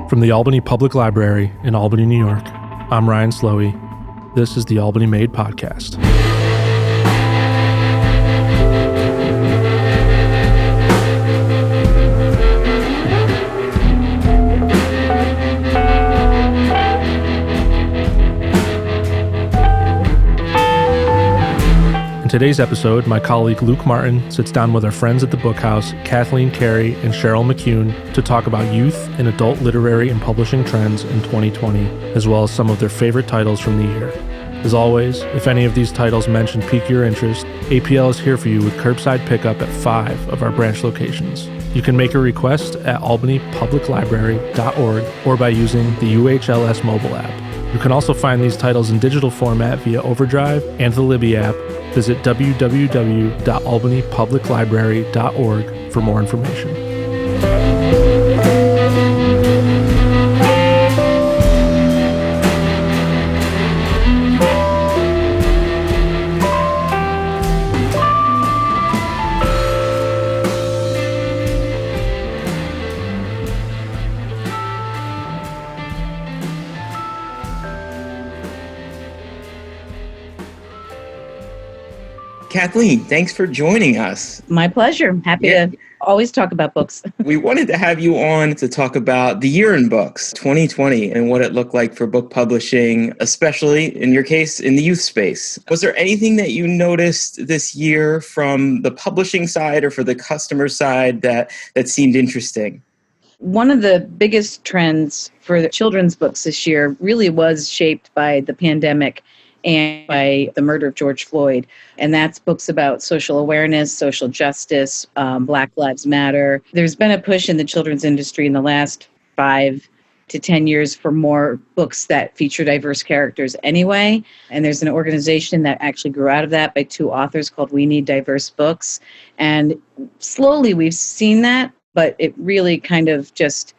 From the Albany Public Library in Albany, New York, I'm Ryan Slowey. This is the Albany Made Podcast. In today's episode, my colleague Luke Martin sits down with our friends at the Bookhouse, Kathleen Carey and Cheryl McKeon, to talk about youth and adult literary and publishing trends in 2020, as well as some of their favorite titles from the year. As always, if any of these titles mentioned pique your interest, APL is here for you with curbside pickup at 5 of our branch locations. You can make a request at albanypubliclibrary.org or by using the UHLS mobile app. You can also find these titles in digital format via Overdrive and the Libby app. Visit www.albanypubliclibrary.org for more information. Kathleen, thanks for joining us. My pleasure. Happy to always talk about books. We wanted to have you on to talk about the year in books, 2020, and what it looked like for book publishing, especially in your case, in the youth space. Was there anything that you noticed this year from the publishing side or for the customer side that seemed interesting? One of the biggest trends for the children's books this year really was shaped by the pandemic and by the murder of George Floyd. And that's books about social awareness, social justice, Black Lives Matter. There's been a push in the children's industry in the last 5 to 10 years for more books that feature diverse characters anyway. And there's an organization that actually grew out of that by 2 authors called We Need Diverse Books. And slowly we've seen that, but it really kind of just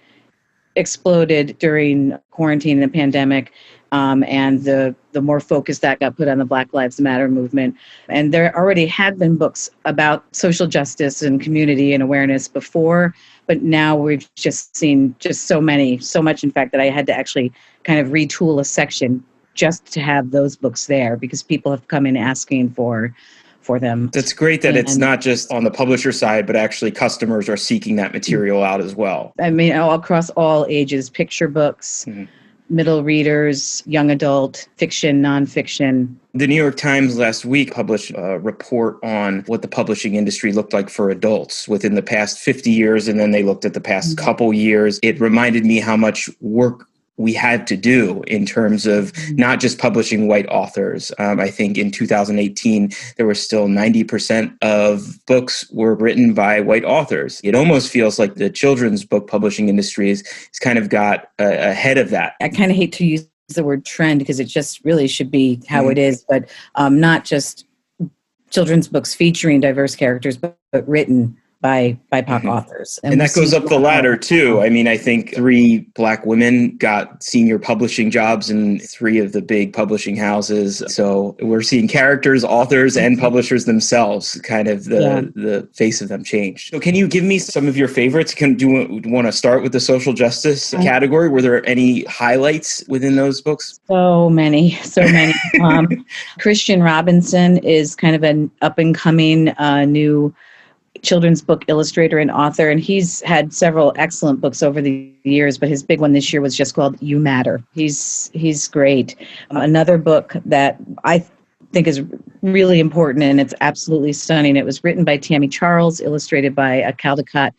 exploded during quarantine and the pandemic. And the more focus that got put on the Black Lives Matter movement. And there already had been books about social justice and community and awareness before, but now we've just seen just so much, in fact, that I had to actually kind of retool a section just to have those books there because people have come in asking for them. That's great that it's not just on the publisher side, but actually customers are seeking that material out as well. I mean, across all ages, picture books, middle readers, young adult, fiction, nonfiction. The New York Times last week published a report on what the publishing industry looked like for adults within the past 50 years, and then they looked at the past couple years. It reminded me how much work we had to do in terms of not just publishing white authors. I think in 2018, there were still 90% of books were written by white authors. It almost feels like the children's book publishing industry has kind of got ahead of that. I kind of hate to use the word trend because it just really should be how it is, but not just children's books featuring diverse characters, but written by BIPOC authors. And that goes up the ladder too. I mean, I think 3 Black women got senior publishing jobs in 3 of the big publishing houses. So we're seeing characters, authors, and publishers themselves, kind of the face of them change. So can you give me some of your favorites? Do you want to start with the social justice category? Were there any highlights within those books? So many. Christian Robinson is kind of an up-and-coming new children's book illustrator and author, and he's had several excellent books over the years, but his big one this year was just called You Matter. He's great. Another book that I think is really important, and it's absolutely stunning. It was written by Tammy Charles, illustrated by a Caldecott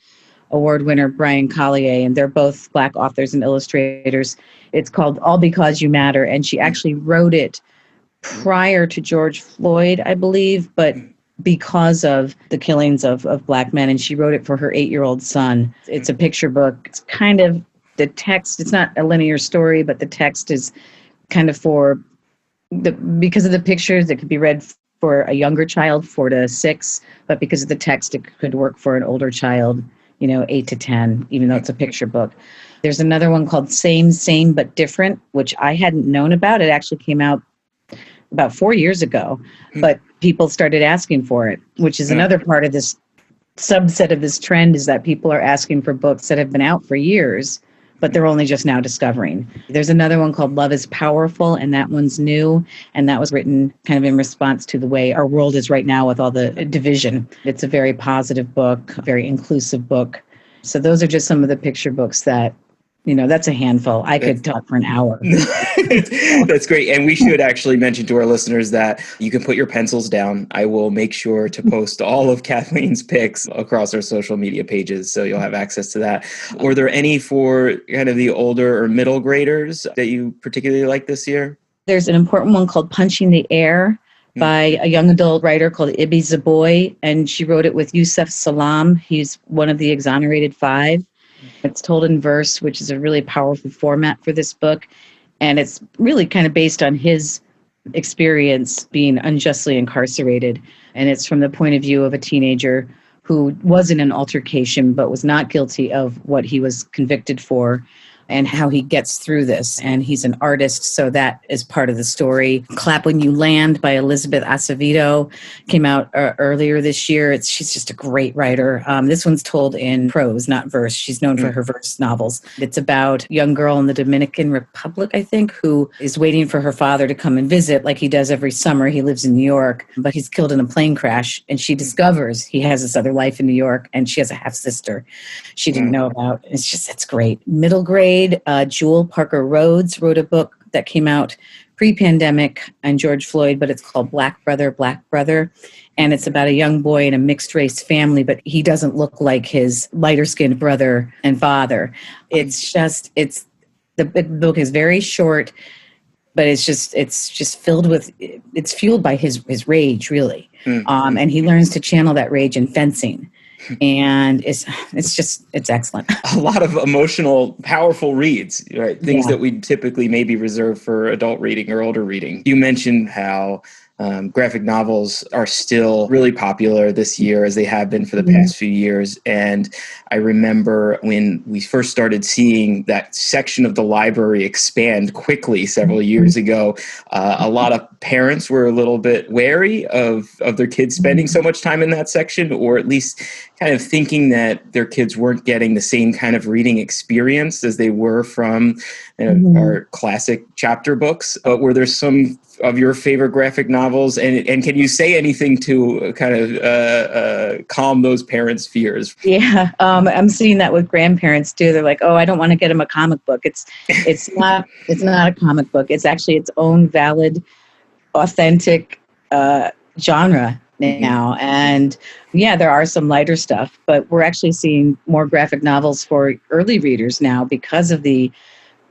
Award winner, Brian Collier, and they're both Black authors and illustrators. It's called All Because You Matter, and she actually wrote it prior to George Floyd, I believe, but because of the killings of Black men, and she wrote it for her 8-year-old son. It's a picture book. It's kind of the text. It's not a linear story, but the text is kind of because of the pictures, it could be read for a younger child, 4 to 6, but because of the text, it could work for an older child, 8 to 10, even though it's a picture book. There's another one called Same, But Different, which I hadn't known about. It actually came out about 4 years ago, but people started asking for it, which is another part of this subset of this trend, is that people are asking for books that have been out for years, but they're only just now discovering. There's another one called Love is Powerful, and that one's new. And that was written kind of in response to the way our world is right now with all the division. It's a very positive book, very inclusive book. So those are just some of the picture books that, that's a handful. I could talk for an hour. That's great. And we should actually mention to our listeners that you can put your pencils down. I will make sure to post all of Kathleen's picks across our social media pages, so you'll have access to that. Were there any for kind of the older or middle graders that you particularly like this year? There's an important one called Punching the Air by a young adult writer called Ibi Zaboy, and she wrote it with Yusef Salam. He's one of the exonerated 5. It's told in verse, which is a really powerful format for this book. And it's really kind of based on his experience being unjustly incarcerated. And it's from the point of view of a teenager who was in an altercation, but was not guilty of what he was convicted for, and how he gets through this. And he's an artist, so that is part of the story. Clap When You Land by Elizabeth Acevedo came out earlier this year. She's just a great writer. This one's told in prose, not verse. She's known for her verse novels. It's about a young girl in the Dominican Republic, I think, who is waiting for her father to come and visit like he does every summer. He lives in New York, but he's killed in a plane crash. And she discovers he has this other life in New York, and she has a half-sister she didn't know about. It's great. Middle grade, Jewel Parker Rhodes wrote a book that came out pre-pandemic on George Floyd, but it's called Black Brother, Black Brother. And it's about a young boy in a mixed race family, but he doesn't look like his lighter skinned brother and father. The book is very short, but it's fueled by his rage, really. And he learns to channel that rage in fencing. And it's excellent. A lot of emotional, powerful reads, right? Things that we typically maybe reserve for adult reading or older reading. You mentioned how graphic novels are still really popular this year, as they have been for the past few years. And I remember when we first started seeing that section of the library expand quickly several years ago, a lot of parents were a little bit wary of their kids spending so much time in that section, or at least kind of thinking that their kids weren't getting the same kind of reading experience as they were from our classic chapter books. Were there some of your favorite graphic novels, and can you say anything to kind of calm those parents' fears? Yeah, I'm seeing that with grandparents too. They're like, "Oh, I don't want to get them a comic book." It's not a comic book. It's actually its own valid, authentic genre now. And yeah, there are some lighter stuff, but we're actually seeing more graphic novels for early readers now because of the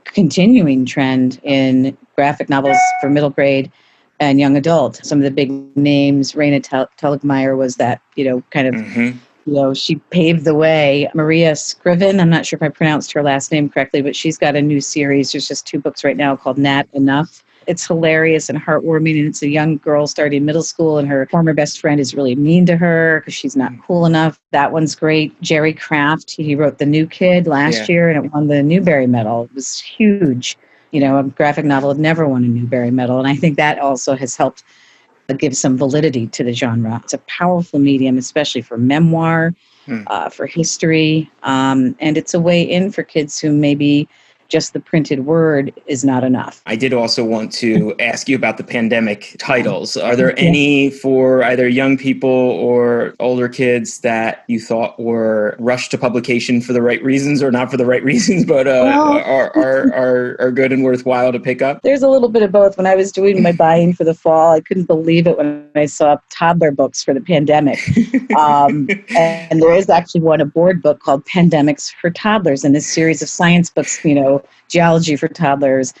continuing trend in graphic novels for middle grade and young adult. Some of the big names, Raina Telgemeier was that, she paved the way. Maria Scriven, I'm not sure if I pronounced her last name correctly, but she's got a new series. There's just 2 books right now called Nat Enough. It's hilarious and heartwarming, and it's a young girl starting middle school, and her former best friend is really mean to her because she's not cool enough. That one's great. Jerry Craft, he wrote The New Kid last year, and it won the Newbery Medal. It was huge. A graphic novel had never won a Newbery Medal, and I think that also has helped give some validity to the genre. It's a powerful medium, especially for memoir, for history, and it's a way in for kids who maybe just the printed word is not enough. I did also want to ask you about the pandemic titles. Are there any for either young people or older kids that you thought were rushed to publication for the right reasons, or not for the right reasons, but are good and worthwhile to pick up? There's a little bit of both. When I was doing my buying for the fall, I couldn't believe it when I saw toddler books for the pandemic. And there is actually a board book called Pandemics for Toddlers, and this series of science books, geology for toddlers.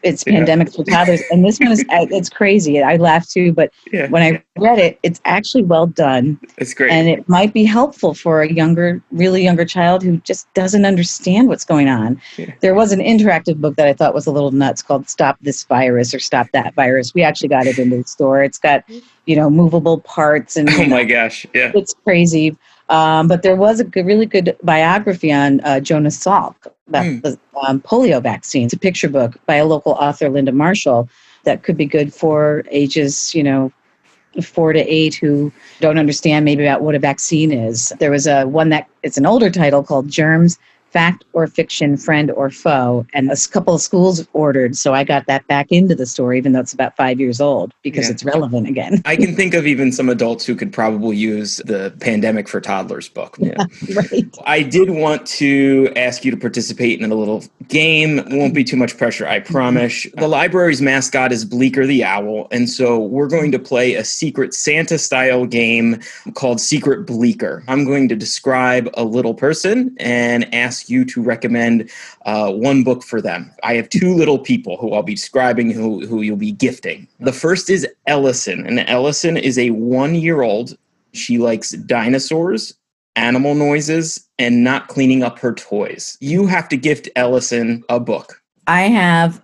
It's Pandemics for Toddlers. And this one it's crazy. I laugh too, but when I read it, it's actually well done. It's great. And it might be helpful for a really younger child who just doesn't understand what's going on. Yeah. There was an interactive book that I thought was a little nuts called Stop This Virus or Stop That Virus. We actually got it into the store. It's got, movable parts. And oh my gosh. Yeah. It's crazy. But there was a really good biography on Jonas Salk about the polio vaccine. It's a picture book by a local author, Linda Marshall, that could be good for ages, 4 to 8 who don't understand maybe about what a vaccine is. There was one it's an older title called Germs, Fact or Fiction, Friend or Foe. And a couple of schools ordered, so I got that back into the store, even though it's about 5 years old, because it's relevant again. I can think of even some adults who could probably use the Pandemic for Toddlers book. Yeah, right. I did want to ask you to participate in a little game. It won't be too much pressure, I promise. The library's mascot is Bleecker the Owl, and so we're going to play a Secret Santa-style game called Secret Bleecker. I'm going to describe a little person and ask you to recommend one book for them. I have two little people who I'll be describing who you'll be gifting. The first is Ellison, and Ellison is a 1-year-old. She likes dinosaurs, animal noises, and not cleaning up her toys. You have to gift Ellison a book. I have,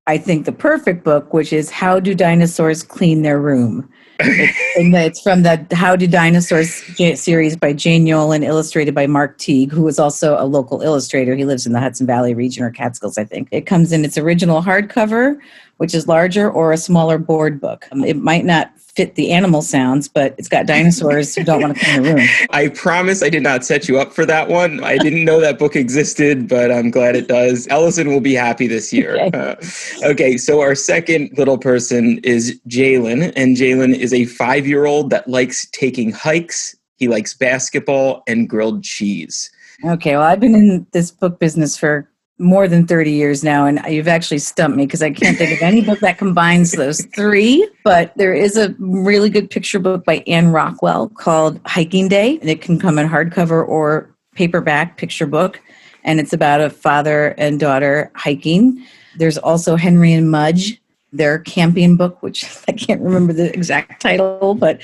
I think, the perfect book, which is How Do Dinosaurs Clean Their Room? It's from the How Do Dinosaurs series by Jane Yolen, illustrated by Mark Teague, who is also a local illustrator. He lives in the Hudson Valley region, or Catskills, I think. It comes in its original hardcover, which is larger, or a smaller board book. It might not fit the animal sounds, but it's got dinosaurs who don't want to clean the room. I promise I did not set you up for that one. I didn't know that book existed, but I'm glad it does. Ellison will be happy this year. Okay, so our second little person is Jalen, and Jalen is a 5-year-old that likes taking hikes. He likes basketball and grilled cheese. Okay, well, I've been in this book business for more than 30 years now, and you've actually stumped me because I can't think of any book that combines those three. But there is a really good picture book by Anne Rockwell called Hiking Day, and it can come in hardcover or paperback picture book, and it's about a father and daughter hiking. There's also Henry and Mudge, their camping book, which I can't remember the exact title, but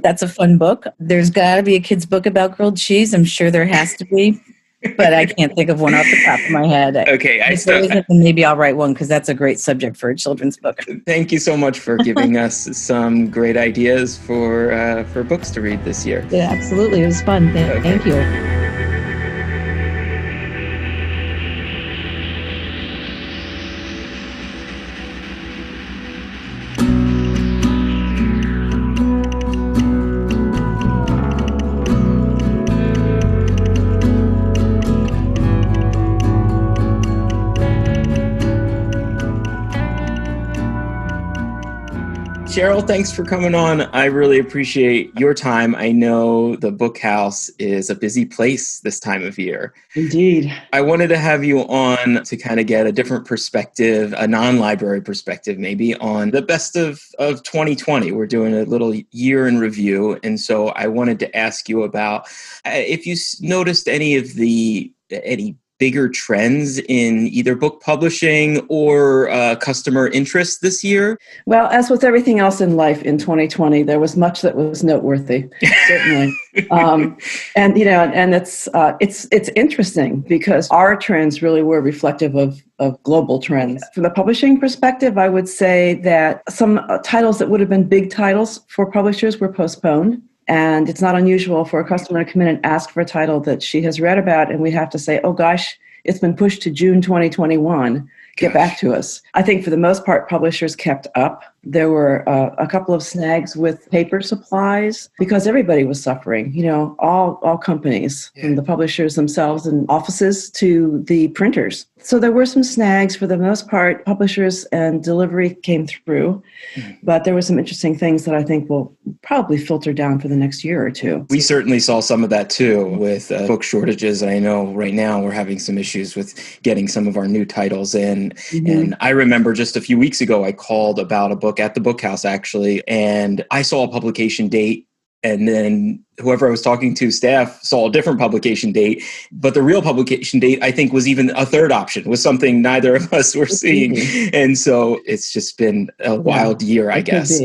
that's a fun book. There's got to be a kid's book about grilled cheese. I'm sure there has to be. But I can't think of one off the top of my head. Okay, maybe I'll write one, because that's a great subject for a children's book. Thank you so much for giving us some great ideas for books to read this year. Yeah, absolutely. It was fun. Thank you. Cheryl, thanks for coming on. I really appreciate your time. I know the Bookhouse is a busy place this time of year. Indeed. I wanted to have you on to kind of get a different perspective, a non-library perspective maybe, on the best of 2020. We're doing a little year in review. And so I wanted to ask you about if you noticed any bigger trends in either book publishing or customer interest this year? Well, as with everything else in life in 2020, there was much that was noteworthy, certainly. And it's interesting because our trends really were reflective of global trends. From the publishing perspective, I would say that some titles that would have been big titles for publishers were postponed. And it's not unusual for a customer to come in and ask for a title that she has read about, and we have to say, oh gosh, it's been pushed to June 2021. Get back to us. I think for the most part, publishers kept up. There were a couple of snags with paper supplies because everybody was suffering, all companies, from the publishers themselves and offices to the printers. So there were some snags. For the most part, publishers and delivery came through, but there were some interesting things that I think will probably filter down for the next year or two. We certainly saw some of that too with book shortages. And I know right now we're having some issues with getting some of our new titles in. And I remember just a few weeks ago, I called about a book at the Bookhouse actually, and I saw a publication date. And then whoever I was talking to, staff, saw a different publication date. But the real publication date, I think, was even a third option, was something neither of us were seeing. And so it's just been a wild year, I guess.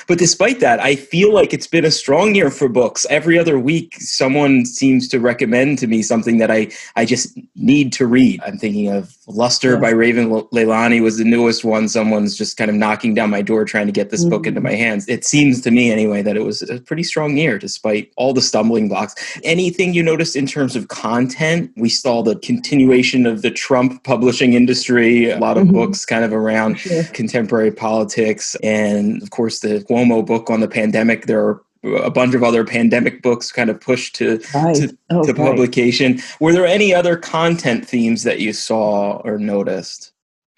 But despite that, I feel like it's been a strong year for books. Every other week, someone seems to recommend to me something that I just need to read. I'm thinking of Luster by Raven Leilani was the newest one. Someone's just kind of knocking down my door trying to get this book into my hands. It seems to me anyway that it was a pretty strong year despite all the stumbling blocks. Anything you noticed in terms of content? We saw the continuation of the Trump publishing industry, a lot of books kind of around contemporary politics. And of course, the Cuomo book on the pandemic, there are a bunch of other pandemic books kind of pushed to Right. publication. Were there any other content themes that you saw or noticed?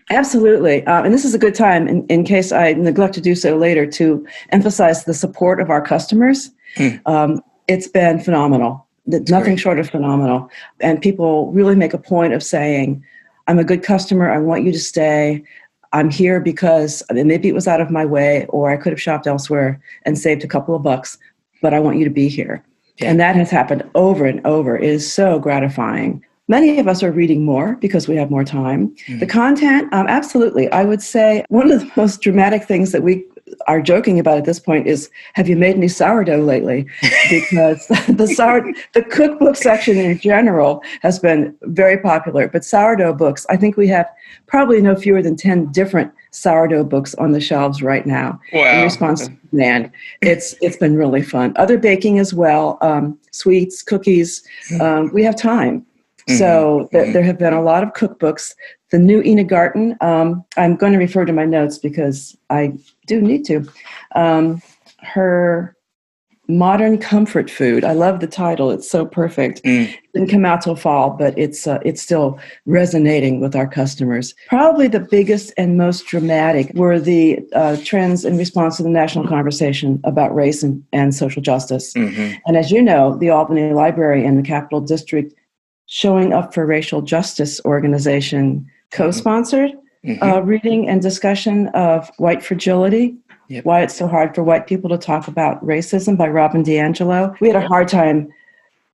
Absolutely. And this is a good time, in case I neglect to do so later, to emphasize the support of our customers. It's been phenomenal. Nothing short of phenomenal. And people really make a point of saying, I'm a good customer. I want you to stay. I'm here because maybe it was out of my way, or I could have shopped elsewhere and saved a couple of bucks, but I want you to be here. Yeah. And that has happened over and over. It is so gratifying. Many of us are reading more because we have more time. Mm-hmm. The content, absolutely. I would say one of the most dramatic things that we are joking about at this point is, have you made any sourdough lately? Because the cookbook section in general has been very popular, but sourdough books, I think we have probably no fewer than 10 different sourdough books on the shelves right now. Wow. In response to demand. It's been really fun. Other baking as well, sweets, cookies. We have time. So there have been a lot of cookbooks. The new Ina Garten, I'm going to refer to my notes because I do need to. Her Modern Comfort Food. I love the title. It's so perfect. It didn't come out till fall, but it's still resonating with our customers. Probably the biggest and most dramatic were the trends in response to the national conversation about race and social justice. Mm-hmm. And as you know, the Albany Library and the Capital District Showing Up for Racial Justice organization co-sponsored reading and discussion of White Fragility, Why It's So Hard for White People to Talk About Racism by Robin DiAngelo. We had a hard time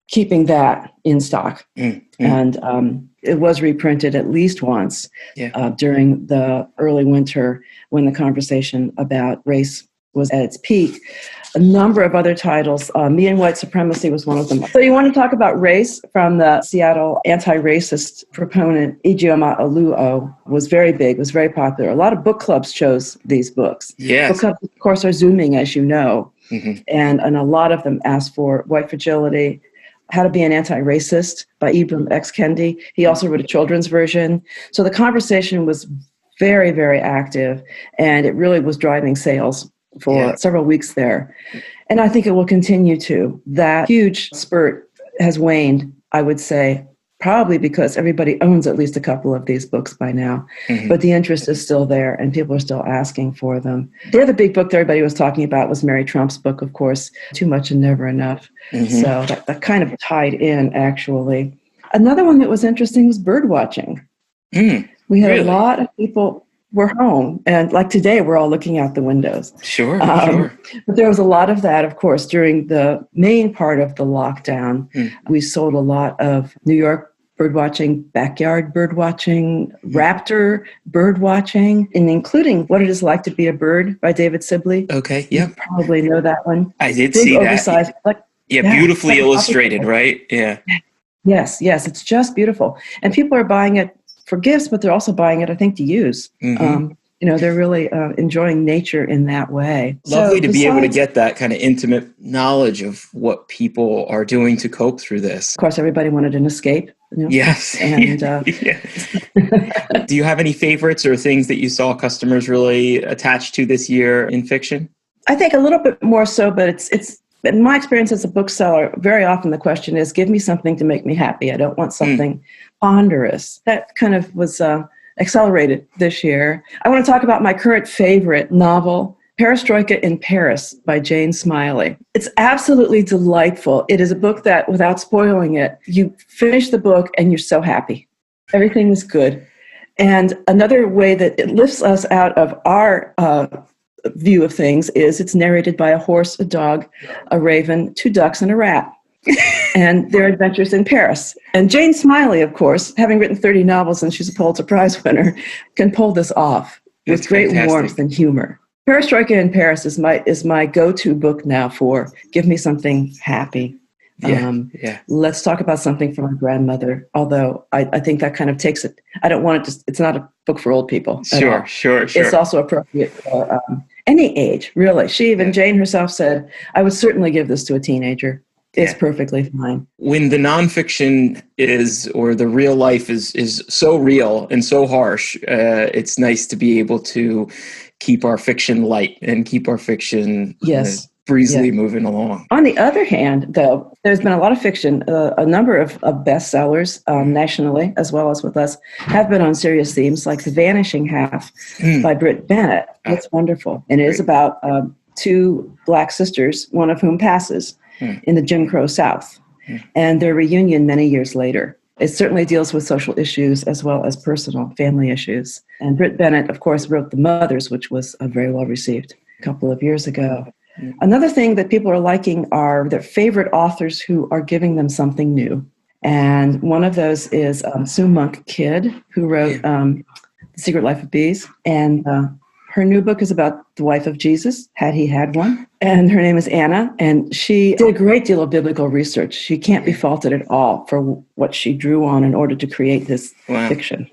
keeping that in stock. And it was reprinted at least once during the early winter when the conversation about race was at its peak. A number of other titles. Me and White Supremacy was one of them. So you want to talk about race from the Seattle anti-racist proponent, Ijeoma Oluo, was very big, was very popular. A lot of book clubs chose these books. Yes. Book clubs, of course, are Zooming, as you know. And a lot of them asked for White Fragility, How to Be an Anti-Racist by Ibram X. Kendi. He also wrote a children's version. So the conversation was very, very active, and it really was driving sales for several weeks there. And I think it will continue to. That huge spurt has waned, I would say, probably because everybody owns at least a couple of these books by now. But the interest is still there, and people are still asking for them. The other big book that everybody was talking about was Mary Trump's book, of course, Too Much and Never Enough. So that kind of tied in, actually. Another one that was interesting was bird watching. We had a lot of people were home, and like today, we're all looking out the windows. Sure. But there was a lot of that, of course, during the main part of the lockdown. We sold a lot of New York bird watching, backyard bird watching, raptor bird watching, and including What It Is Like to Be a Bird by David Sibley. Okay, yeah. You probably know that one. I did Big, see oversized, that. Beautifully illustrated, right? Yeah. Yes, it's just beautiful. And people are buying it for gifts, but they're also buying it, I think, to use. They're really enjoying nature in that way. Lovely to be able to get that kind of intimate knowledge of what people are doing to cope through this. Of course, everybody wanted an escape. Yes. And do you have any favorites or things that you saw customers really attached to this year in fiction? I think a little bit more so, but it's in my experience as a bookseller, very often the question is, give me something to make me happy. I don't want something ponderous. That kind of was accelerated this year. I want to talk about my current favorite novel, Perestroika in Paris by Jane Smiley. It's absolutely delightful. It is a book that, without spoiling it, you finish the book and you're so happy. Everything is good. And another way that it lifts us out of our view of things is it's narrated by a horse, a dog, a raven, 2 ducks, and a rat. And their adventures in Paris. And Jane Smiley, of course, having written 30 novels and she's a Pulitzer Prize winner, can pull this off with great warmth and humor. Perestroika in Paris is my go-to book now for give me something happy. Let's talk about something from my grandmother, although I think that kind of takes it. I don't want it to, it's not a book for old people. Sure. It's also appropriate for any age, really. Jane herself said, I would certainly give this to a teenager. It's perfectly fine. When the nonfiction or the real life is so real and so harsh, it's nice to be able to keep our fiction light and keep our fiction breezily moving along. On the other hand, though, there's been a lot of fiction. A number of bestsellers nationally, as well as with us, have been on serious themes, like The Vanishing Half by Britt Bennett. It's wonderful. And it is about two Black sisters, one of whom passes in the Jim Crow South, and their reunion many years later. It certainly deals with social issues as well as personal family issues. And Britt Bennett, of course, wrote The Mothers, which was very well received a couple of years ago. Another thing that people are liking are their favorite authors who are giving them something new. And one of those is Sue Monk Kidd, who wrote The Secret Life of Bees. And her new book is about the wife of Jesus, had he had one. And her name is Anna. And she did a great deal of biblical research. She can't be faulted at all for what she drew on in order to create this fiction.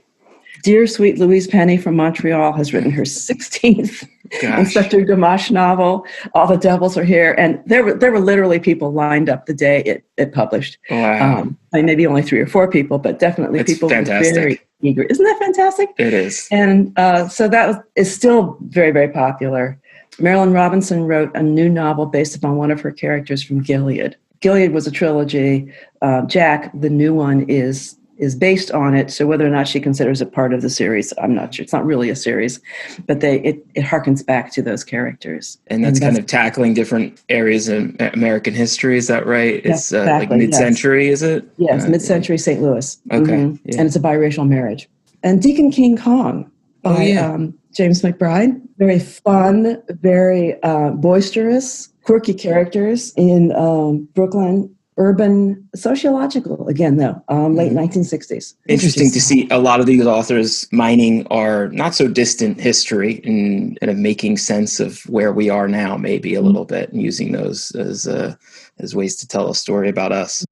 Dear sweet Louise Penny from Montreal has written her 16th Inspector Gamache novel. All the Devils Are Here. And there were literally people lined up the day it published. Wow. Maybe only 3 or 4 people, but definitely people were very eager. Isn't that fantastic? It is. And so that is still very, very popular. Marilyn Robinson wrote a new novel based upon one of her characters from Gilead. Gilead was a trilogy. Jack, the new one, is based on it. So whether or not she considers it part of the series, I'm not sure. It's not really a series, but it harkens back to those characters. And that's kind of tackling different areas in American history. Is that right? Yes, It's like mid-century, is it? Yes, mid-century St. Louis. Okay. Yeah. And it's a biracial marriage. And Deacon King Kong by James McBride. Very fun, very boisterous, quirky characters in Brooklyn. Urban, sociological, again, though, late 1960s. Interesting to see a lot of these authors mining our not so distant history and kind of making sense of where we are now, maybe a little bit, and using those as ways to tell a story about us.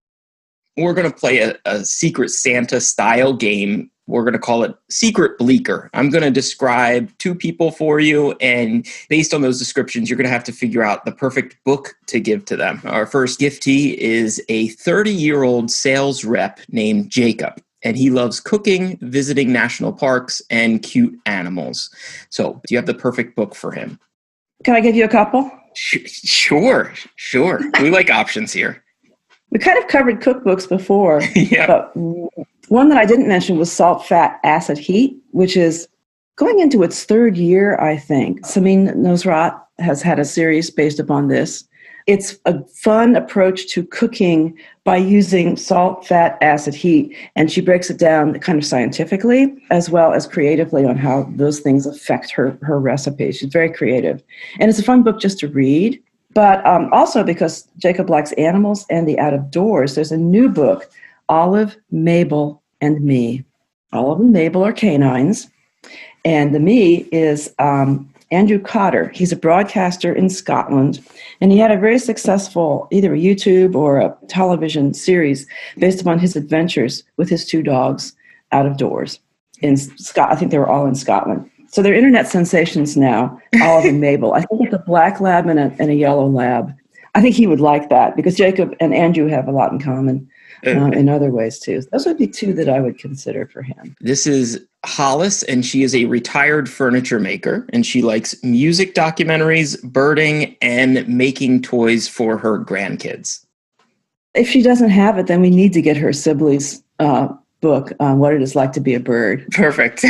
We're going to play a Secret Santa style game. We're going to call it Secret Bleecker. I'm going to describe 2 people for you, and based on those descriptions, you're going to have to figure out the perfect book to give to them. Our first giftee is a 30-year-old sales rep named Jacob, and he loves cooking, visiting national parks, and cute animals. So, do you have the perfect book for him? Can I give you a couple? Sure. We like options here. We kind of covered cookbooks before. Yeah. But one that I didn't mention was Salt, Fat, Acid, Heat, which is going into its 3rd year, I think. Samin Nosrat has had a series based upon this. It's a fun approach to cooking by using salt, fat, acid, heat, and she breaks it down kind of scientifically as well as creatively on how those things affect her recipe. She's very creative. And it's a fun book just to read. But also because Jacob likes animals and the out of doors, there's a new book, Olive, Mabel, and Me. Olive and Mabel are canines, and the Me is Andrew Cotter. He's a broadcaster in Scotland, and he had a very successful either a YouTube or a television series based upon his adventures with his 2 dogs out of doors in Scotland. I think they were all in Scotland. So they're internet sensations now, Olive and Mabel. I think it's a black lab and a yellow lab. I think he would like that because Jacob and Andrew have a lot in common in other ways too. Those would be 2 that I would consider for him. This is Hollis, and she is a retired furniture maker, and she likes music documentaries, birding, and making toys for her grandkids. If she doesn't have it, then we need to get her Sibley's book on what it is like to be a bird. Perfect.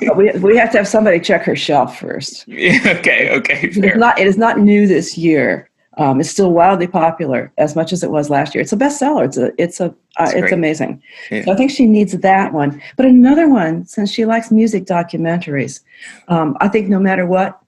But we have to have somebody check her shelf first. Yeah, okay. Fair. It is not new this year. It's still wildly popular as much as it was last year. It's a bestseller. It's amazing. Yeah. So I think she needs that one. But another one, since she likes music documentaries, I think no matter what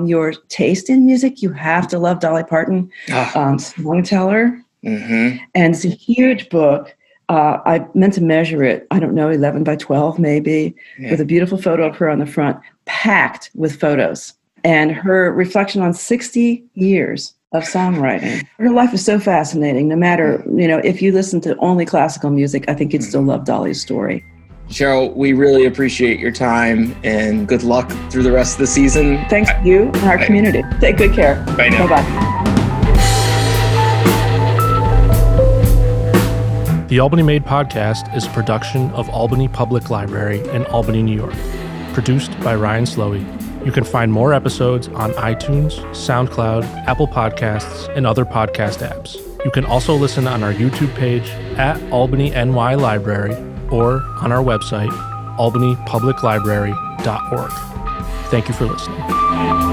your taste in music, you have to love Dolly Parton, songteller. Mm-hmm. And it's a huge book. I meant to measure it, 11 by 12 maybe, with a beautiful photo of her on the front, packed with photos. And her reflection on 60 years of songwriting. Her life is so fascinating. No matter, if you listen to only classical music, I think you'd still love Dolly's story. Cheryl, we really appreciate your time and good luck through the rest of the season. Thanks to you and our community. Take good care. Bye now. Bye-bye. The Albany Made podcast is a production of Albany Public Library in Albany, New York. Produced by Ryan Slowey. You can find more episodes on iTunes, SoundCloud, Apple Podcasts, and other podcast apps. You can also listen on our YouTube page at Albany NY Library or on our website, albanypubliclibrary.org. Thank you for listening.